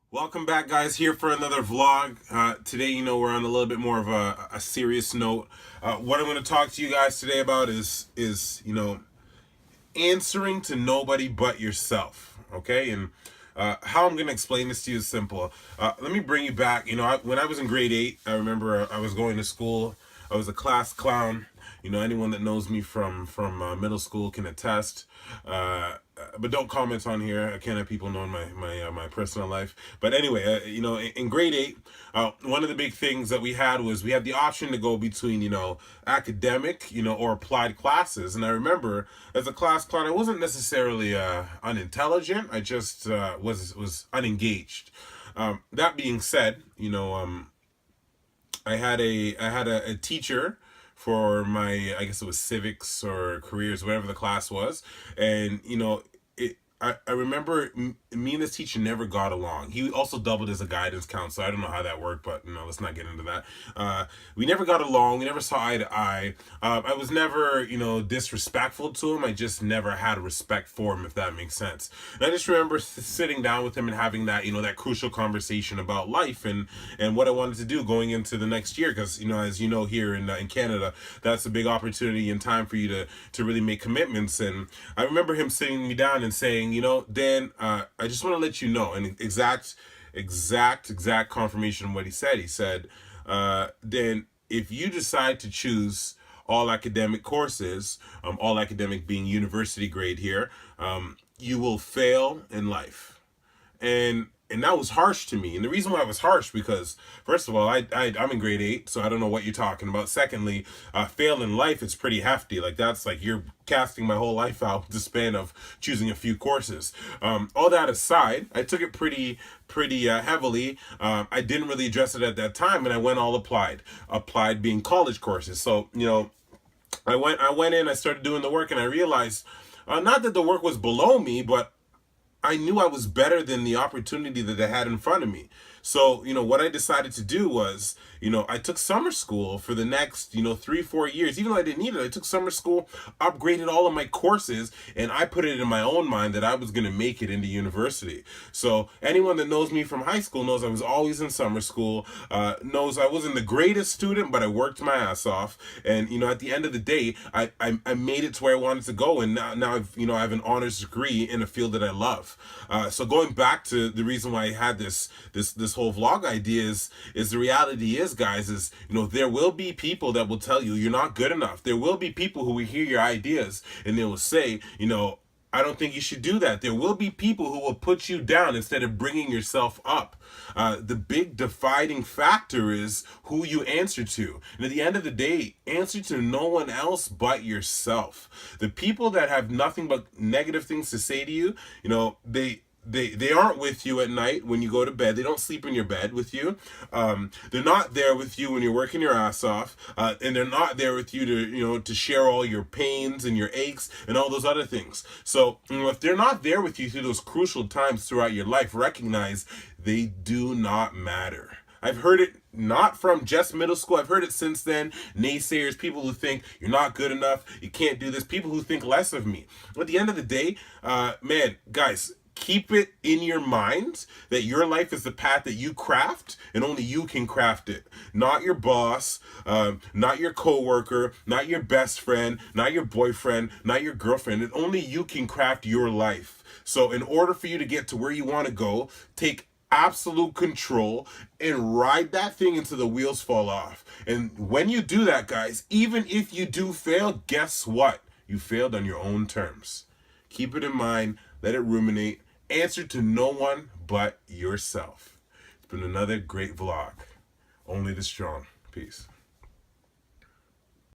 Welcome back, guys, here for another vlog. Today, we're on a little bit more of a serious note. What I'm going to talk to you guys today about is answering to nobody but yourself, okay? And how I'm going to explain this to you is simple. Let me bring you back. When I was in grade 8, I remember I was going to school. I was a class clown. Anyone that knows me from middle school can attest. But don't comment on here. I can't have people knowing my personal life. But anyway, in grade 8, one of the big things that we had was we had the option to go between academic, or applied classes. And I remember as a class clown, I wasn't necessarily unintelligent. I just was unengaged. That being said, I had a teacher for my, I guess it was civics or careers, whatever the class was. And I remember me and this teacher never got along. He also doubled as a guidance counselor. I don't know how that worked, but let's not get into that. We never got along. We never saw eye to eye. I was never, disrespectful to him. I just never had respect for him, if that makes sense. And I just remember sitting down with him and having that, that crucial conversation about life and what I wanted to do going into the next year. Because, as you know, here in Canada, that's a big opportunity and time for you to really make commitments. And I remember him sitting me down and saying, Dan, I just want to let you know, and exact confirmation of what he said. He said, Dan, if you decide to choose all academic courses, all academic being university grade here, you will fail in life. And that was harsh to me. And the reason why it was harsh, because first of all, I'm in grade 8, so I don't know what you're talking about. Secondly, fail in life, it's pretty hefty. Like, that's like you're casting my whole life out with the span of choosing a few courses. All that aside, I took it pretty heavily. I didn't really address it at that time, and I went all applied. Applied being college courses. So I went in, I started doing the work, and I realized not that the work was below me, but I knew I was better than the opportunity that I had in front of me. So, what I decided to do was, I took summer school for the next, 3-4 years. Even though I didn't need it, I took summer school, upgraded all of my courses, and I put it in my own mind that I was going to make it into university. So anyone that knows me from high school knows I was always in summer school, knows I wasn't the greatest student, but I worked my ass off. And, at the end of the day, I made it to where I wanted to go. And now I have an honors degree in a field that I love. So going back to the reason why I had this whole vlog idea is the reality is, guys, is there will be people that will tell you you're not good enough. There will be people who will hear your ideas and they will say, I don't think you should do that. There will be people who will put you down instead of bringing yourself up. The big dividing factor is who you answer to. And at the end of the day, answer to no one else but yourself. The people that have nothing but negative things to say to you, they aren't with you at night when you go to bed. They don't sleep in your bed with you. They're not there with you when you're working your ass off, and they're not there with you to share all your pains and your aches and all those other things. So if they're not there with you through those crucial times throughout your life, recognize they do not matter. I've heard it not from just middle school. I've heard it since then. Naysayers, people who think you're not good enough, you can't do this, people who think less of me. At the end of the day, man, guys, keep it in your mind that your life is the path that you craft and only you can craft it. Not your boss, not your coworker, not your best friend, not your boyfriend, not your girlfriend. And only you can craft your life. So in order for you to get to where you want to go, take absolute control and ride that thing until the wheels fall off. And when you do that, guys, even if you do fail, guess what? You failed on your own terms. Keep it in mind. Let it ruminate. Answer to no one but yourself. It's been another great vlog. Only the strong. Peace.